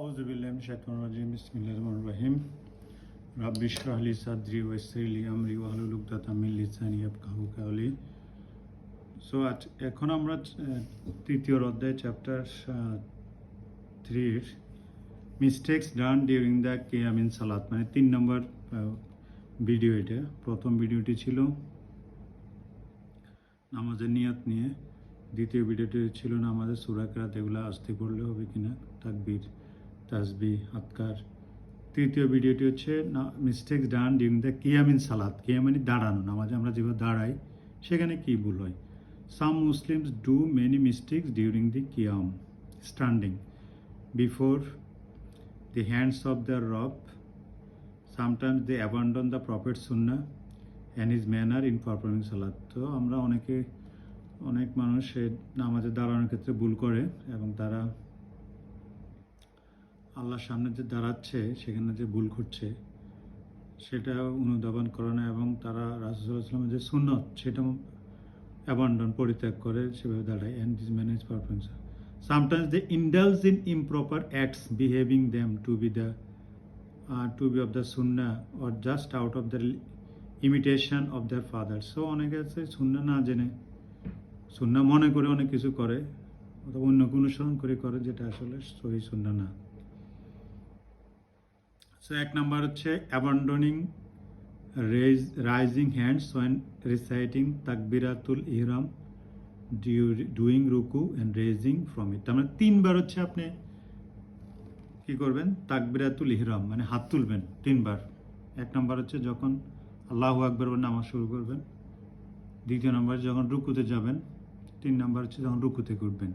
আউযু বিল্লাহি মিনাশ শাইতানির রাজিম বিসমিল্লাহির রহমানির রহিম রাব্বি ইশরাহ লি সাদরি ওয়া ইয়াসসির লি আমরি ওয়াহলুল উকদাতাম মিন লিসানি ইয়াফকাহু কাওলি। এখন আমরা তৃতীয় অধ্যায় chapter 3 mistakes done during the Kiyam in সালাত, মানে 3 নম্বর ভিডিও। এটা প্রথম ভিডিওটি ছিল নামাজের নিয়ত নিয়ে, দ্বিতীয় ভিডিওটি ছিল নামাজের সূরা কিরাত এগুলো আসতে পড়লে হবে কিনা, তাকবীর, তাসবিহ, আদকার। তৃতীয় ভিডিওটি হচ্ছে mistakes done during the Kiyam in সালাত। কিয়াম মানে দাঁড়ানো, নামাজে আমরা যেভাবে দাঁড়াই সেখানে কী ভুল হয়। Some Muslims do many mistakes during the কিয়াম standing before the hands of their Rabb. Sometimes they abandon the Prophet Sunnah and his manner in performing Salat. তো আমরা অনেক মানুষ নামাজে দাঁড়ানোর ক্ষেত্রে ভুল করে এবং তারা আল্লাহর সামনে যে দাঁড়াচ্ছে সেখানে যে ভুল করছে সেটা অনুধাবন করে না, এবং তারা রাসূলুল্লাহ সাল্লাল্লাহু আলাইহি ওয়াসাল্লামের যে সুন্নত সেটা পরিত্যাগ করে সেভাবে দাঁড়ায়। and his manner is performing Salat. Sometimes they indulge in improper acts, behaving them to be of the sunnah or just out of the imitation of their fathers. So অনেকে আছে সুন্নাহ না জেনে সুন্নাহ মনে করে অনেক কিছু করে অথবা অন্যকে অনুসরণ করে যেটা আসলে সহি সুন্নাহ না। সো এক নাম্বার হচ্ছে abandoning raising hands when reciting takbiratul ihram, doing রুকু অ্যান্ড রেজিং ফ্রম ইট। তার মানে 3 বার হচ্ছে আপনি কি করবেন, তাকবিরাতুল ইহরাম মানে হাত তুলবেন 3 বার। এক নাম্বার হচ্ছে যখন আল্লাহু আকবার বলে নামাজ শুরু করবেন, দ্বিতীয় নাম্বার যখন রুকুতে যাবেন, 3 নাম্বার হচ্ছে যখন রুকু থেকে উঠবেন।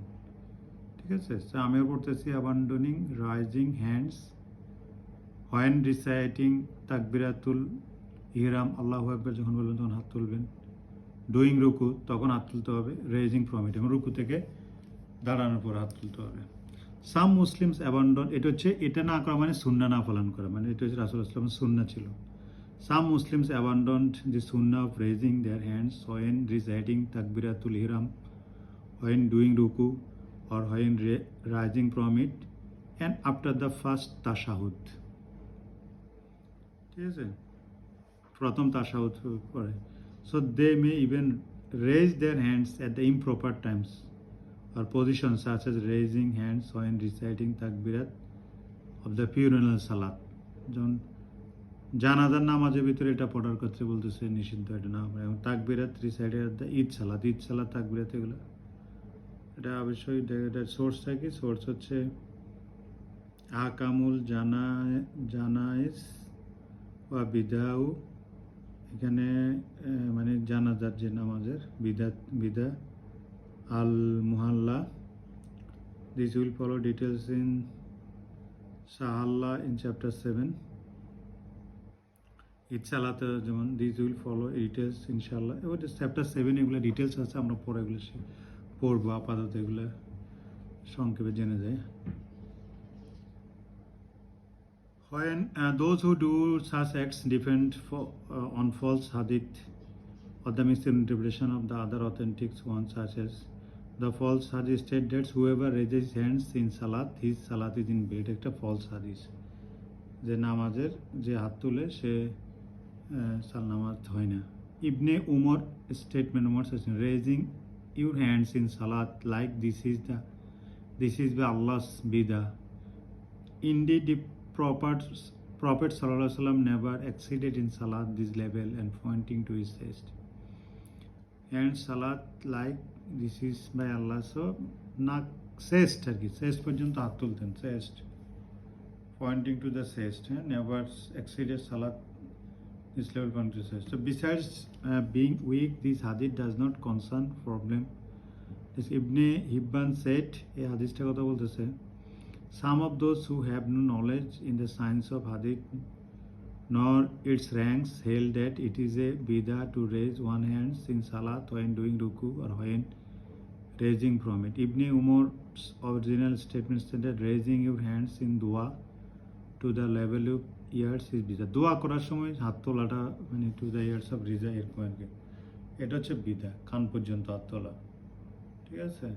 ঠিক আছে, তো আমিও পড়তেছি abandoning rising hands when reciting তাকবিরাতুল ইহরাম, আল্লাহু আকবার যখন বলবেন তখন হাত তুলবেন। ডুইং রুকু তখন হাত তুলতে হবে, রেজিং ফ্রম ইট এবং রুকু থেকে দাঁড়ানোর পর হাত তুলতে হবে। সাম মুসলিমস অ্যাবান্ডন, এটা না করা মানে সুন্নাহ না পালন করা, মানে এটা হচ্ছে রাসূলুল্লাহ সাল্লাল্লাহু আলাইহি ওয়াসাল্লামের সুন্নাহ ছিল। সাম মুসলিমস অ্যাবান্ডনড দি সুন্নাহ of raising their hands when reciting তাকবিরাতুল ইহরাম, হোয়েন ডুইং রুকু or when rising from it and after the first তাশাহুদ। ঠিক আছে, প্রথম তাশাহুদ পরে। So they may even raise their hands at the improper times or positions, such as raising hands when reciting takbirat of the funeral salat. যেমন জানাজার নামাজের ভিতরে এটা পড়ার ক্ষেত্রে বলতেছে নিষিদ্ধ, এটা না। এবং তাকবিরাত রিসাইটেড দ্য ঈদ সালাত তাকবিরাত এগুলো এটা অবশ্যই এটা সোর্স থাকে। সোর্স হচ্ছে আহকামুল জানাইস ওয়া বিদাউ, এখানে মানে জানাজার যে নামাজের বিদা আল মুহাল্লা। This will follow details in সাহাল্লা ইন চ্যাপ্টার 7। ঈদ সালাতে যেমন দিস উইল ফলো ডিটেলস ইনশাআল্লাহ। এবার চ্যাপ্টার 7 এগুলো ডিটেলস আছে, আমরা পরে এগুলো পড়বো, আপাতত এগুলো সংক্ষেপে জেনে যায়। When those who do such acts depend on false hadith or the misinterpretation of the other authentic ones, such as the false hadith state that whoever raises his hands in salat, his salat is in vain. একটা false hadith যে নামাজের যে হাত তুলে সে নামাজ হয় না। Ibn Umar statement, Umar raising your hands in salat like this is by Allah's bidah. Indeed, the Prophet Sallallahu Alaihi Wasallam never exceeded in Salat this level, and pointing to his chest. And Salat like this is by Allah. So na chest আর কি, chest পর্যন্ত হাত তুলতেন, chest pointing to the chest, never exceeded Salat this level, pointing to the chest. So besides being weak, this hadith does not concern problem. This Ibn Hibban said, এই হাদিসটা কথা বলতেছে, some of those who have no knowledge in the science of hadith nor its ranks held that it is a bidah to raise one hand in salat when doing ruku or when raising from it. Ibn Umar's original statement said that raising your hands in dua to the level of ears is bidah. দোয়া করার সময় হাত তোলাটা মানে to the ears of Reza, এরকম আর কি, এটা হচ্ছে বিদা, কান পর্যন্ত হাত তোলা। ঠিক আছে,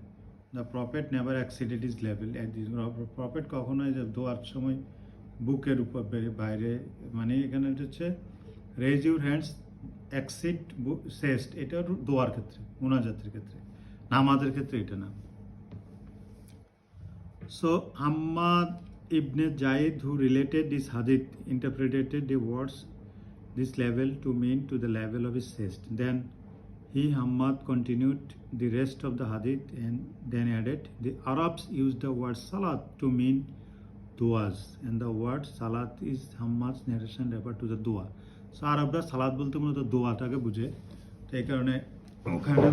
the prophet never exceeded is level. Prophet কখনোই যে দোয়ার সময় বুকের উপর বাইরে, মানে এখানে হচ্ছে রেজ ইউর হ্যান্ডস এক্সিড সেস্ট, এটা দোয়ার ক্ষেত্রে, মুনাজাতের ক্ষেত্রে, নামাজের ক্ষেত্রে এটা না। So Hammad ibn Zaid, who related this hadith, interpreted the words this level to mean to the level of his chest. Then he, Hammad, continued the rest of the hadith and then added, the Arabs used the word Salat to mean duas, and the word Salat is Hammad's narration refer to the dua. So আরবরা সালাত বলতে মূলত দোয়াটাকে বুঝে, তো এই কারণে ওখানে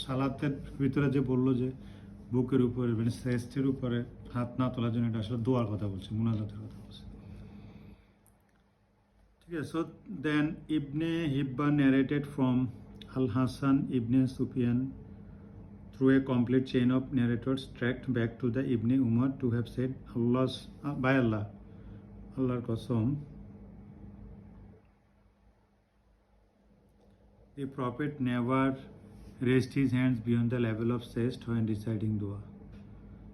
সালাতের ভিতরে যে বললো যে বুকের উপরে মানে শ্রেষ্ঠের উপরে হাত না তোলার জন্য, এটা আসলে দোয়ার কথা বলছে, মুনাজাতের কথা বলছে। ঠিক আছে। So then Ibn Hibban narrated from Al Hasan ibn Sufyan through a complete chain of narrators tracked back to the Ibn Umar to have said, by Allah, Allah's qasam, the Prophet never raised his hands beyond the level of chest when reciting dua.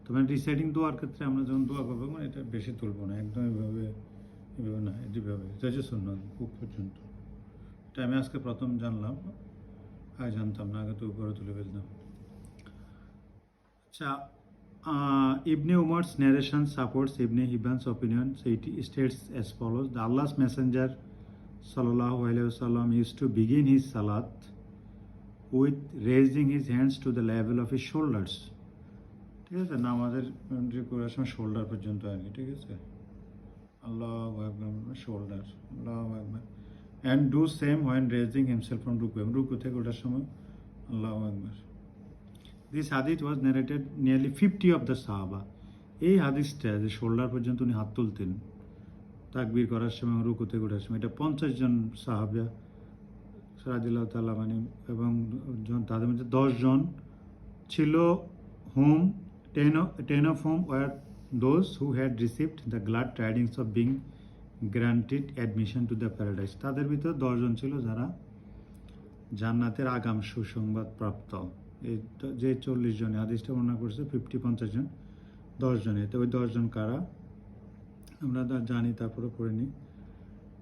তো মানে residing দোয়ার ক্ষেত্রে আমরা যখন দোয়া করবো, মানে এটা বেশি তুলবো না, একদম এভাবে না, যেভাবে যেটা শুনলাম খুব পর্যন্ত। এটা আমি আজকে প্রথম জানলাম, আগে জানতাম না, আগে তো উপরে তুলে ফেলতাম। আচ্ছা, Ibn Umar's narration supports Ibn Hibban's opinion. So it states as follows: the Allah's Messenger sallallahu alaihi wasallam used to begin his salat with raising his hands to the level of his shoulders. ঠিক আছে, নামাজের করার সময় shoulder পর্যন্ত আর কি, ঠিক আছে, আল্লাহু আকবার, শোল্ডার, আল্লাহু আকবার, and do same when raising himself from রুকু থেকে ওঠার সময় আল্লাহু আকবার। This hadith was narrated nearly 50 of the Sahaba. এই হাদিসটা যে শোল্ডার পর্যন্ত উনি হাত তুলতেন তাকবীর করার সময়, রুকু থেকে ওঠার সময়, এটা 50 জন সাহাবা রাদিয়াল্লাহু তাআলা মানে, এবং তাদের মধ্যে 10 জন ছিল whom 10 of whom were those who had received the glad tidings of being granted admission to the paradise. তাদের ভিতর 10 জন ছিল যারা জান্নাতের আগাম সুসংবাদ প্রাপ্ত। এই যে 40 জন হাদিসটা বর্ণনা করছে, 50 জন, 10 জনে, তো ওই 10 জন কারা আমরা জানি, তারপরে পড়ে নিই।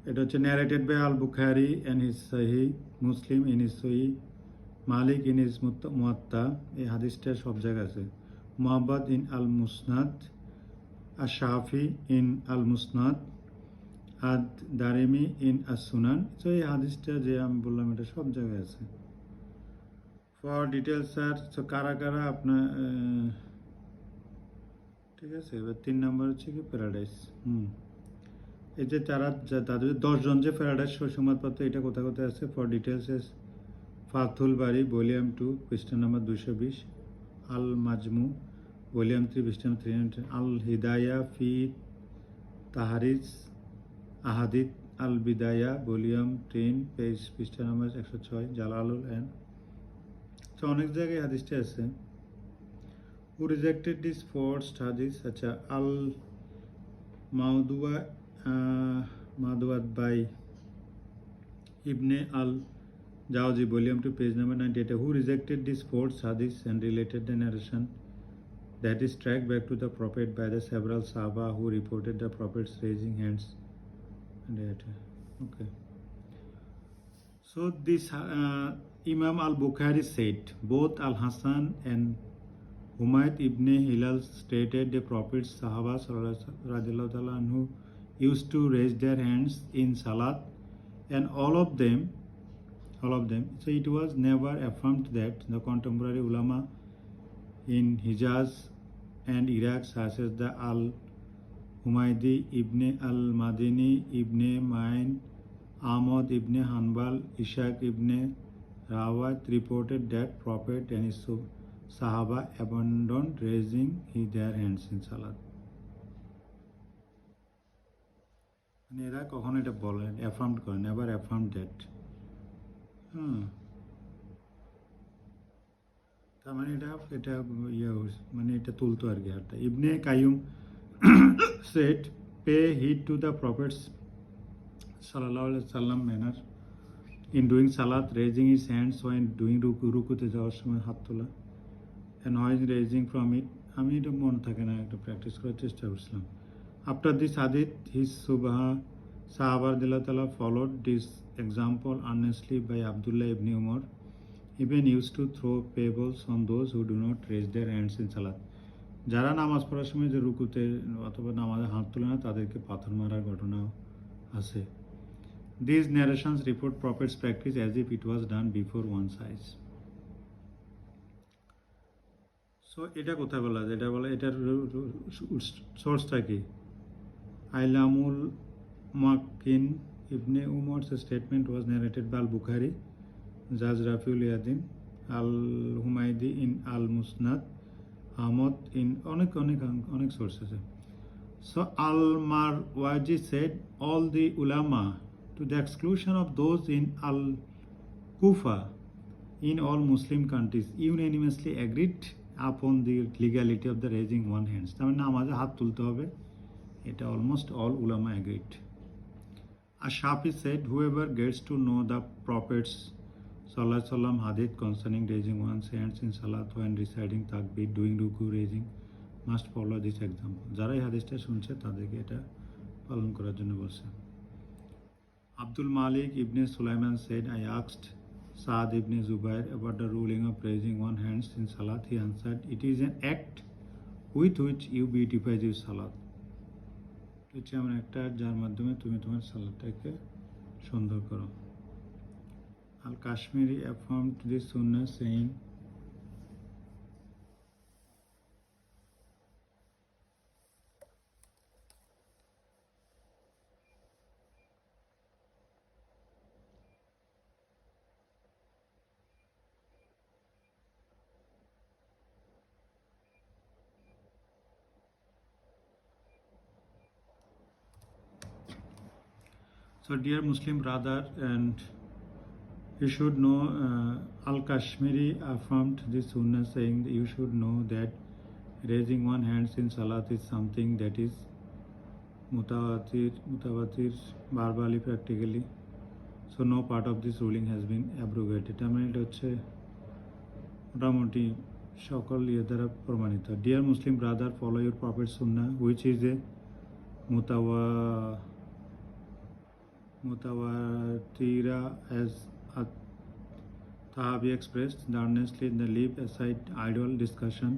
এটা হচ্ছে narrated by Al Bukhari and his Sahih, Muslim in his Sahih, Malik in his Muwatta, এই হাদিসটা সব জায়গায় আছে, মুহাম্মদ ইন আল মুসনাদ, আশ-শাফি ইন আল মুসনাদ, আদ দারিমি ইন আস-সুনান। তো এই হাদিসটা যে আমি বললাম এটা সব জায়গায় আছে। ফর ডিটেলস আর তো কারা কারা আপনার, ঠিক আছে। এবার 3 নম্বর হচ্ছে কি প্যারাডাইস। এই যে তাদের 10 জন যে প্যারাডাইস সুসংবাদপত্র, এটা কোথায় কোথায় আছে? For details S Fathul BARI volume 2 পৃষ্ঠা নম্বর 220, আল মাজমু ভলিউম 3 পৃষ্ঠা নম্বর 300, আল হিদায়া ফি তাহারিজ আহাদিদ আল বিদায়া ভলিউম 10 পেজ পৃষ্ঠা নম্বর 106, জালালুল এন। তো অনেক জায়গায় হাদিসটা আছে। Who rejected this first hadith? আচ্ছা, আল মাউদুয়াত বাই ইবনে আল জাওজি volume 2 page number 98। Who rejected this fourth hadith and related the narration that is tracked back to the Prophet by the several Sahaba who reported the Prophet's raising hands. Okay. So this Imam al-Bukhari said, both Al-Hasan and Humayd ibn Hilal stated the Prophet's Sahaba radhiyallahu ta'ala anhu used to raise their hands in Salat, and all of them, so it was never affirmed that the contemporary ulama in Hijaz and Iraq, such as the Al-Humaydi, Ibn al-Madini, Ibn Ma'in, Ahmad ibn Hanbal, Ishaq ibn Rawat reported that Prophet and his Sahaba abandoned raising their hands in Salat. এরা কখনো এটা বলেন, affirm করেন, never affirm that. তার মানে এটা মানে এটা তুলতো আর কি হাতটা। ইবনে Qayyum said, pay heed to the Prophet's sallallahu alaihi wasallam manner in doing salat, raising his hands when doing রুকুতে যাওয়ার সময় হাত তোলা, and noise raising from it. আমি এটা মনে থাকে না, একটা প্র্যাকটিস করার চেষ্টা করছিলাম. After this hadith, his Sahaba radhiyallahu ta'ala followed this example earnestly by Abdullah ibn Umar, even used to throw pebbles on those who do not raise their hands in salat. যারা নামাজ পড়ার সময় যে রুকুতে অথবা নামাজে হাত তোলে না তাদেরকে পাথর মারার ঘটনা আছে. These narrations report Prophet's practice as if it was done before one's eyes. So এটা কোথায় বলা যায়? এটা বলা, এটার সোর্সটা কি? আইলামুল মাকিন ইবনে উমর's statement was narrated by al-Bukhari, Jaz Rafiul Yadin, al-Humaydi in al-Musnad, Ahmad in অনেক সোর্স আছে. So al-Marwazi said all the ulama, to the exclusion of those in al-Kufa, in all Muslim countries, unanimously agreed upon the legality of the raising one hands. তার মানে নামাজে হাত তুলতে হবে, এটা almost all ulama agreed. Ash-Shafi said whoever gets to know the Prophet's sallallahu alaihi wasallam hadith concerning raising one's hands in salat when reciting takbir, doing ruku, raising, must follow this example. যারা এই হাদিসটা শুনছে তাদেরকে এটা পালন করার জন্য বলছে. Abdul Malik ibn Sulaiman said, I asked Saad ibn Zubair about the ruling of raising one hands in salat. He answered, it is an act with which you beautify your salat. এটা এমন একটা যার মাধ্যমে তুমি তোমার সালাতটাকে সুন্দর করো. Al-Kashmiri affirmed this sunnah saying, so dear Muslim brother, and you should know, Al-Kashmiri affirmed this sunnah saying that you should know that raising one hands in salat is something that is mutawatir verbally, practically. So no part of this ruling has been abrogated. I mean, এটা হচ্ছে মোটামুটি সকল দ্বারা প্রমাণিত. Dear Muslim brother, follow your Prophet's sunnah, which is a mutawatira, as Tahabi expressed, earnestly leave aside idle discussion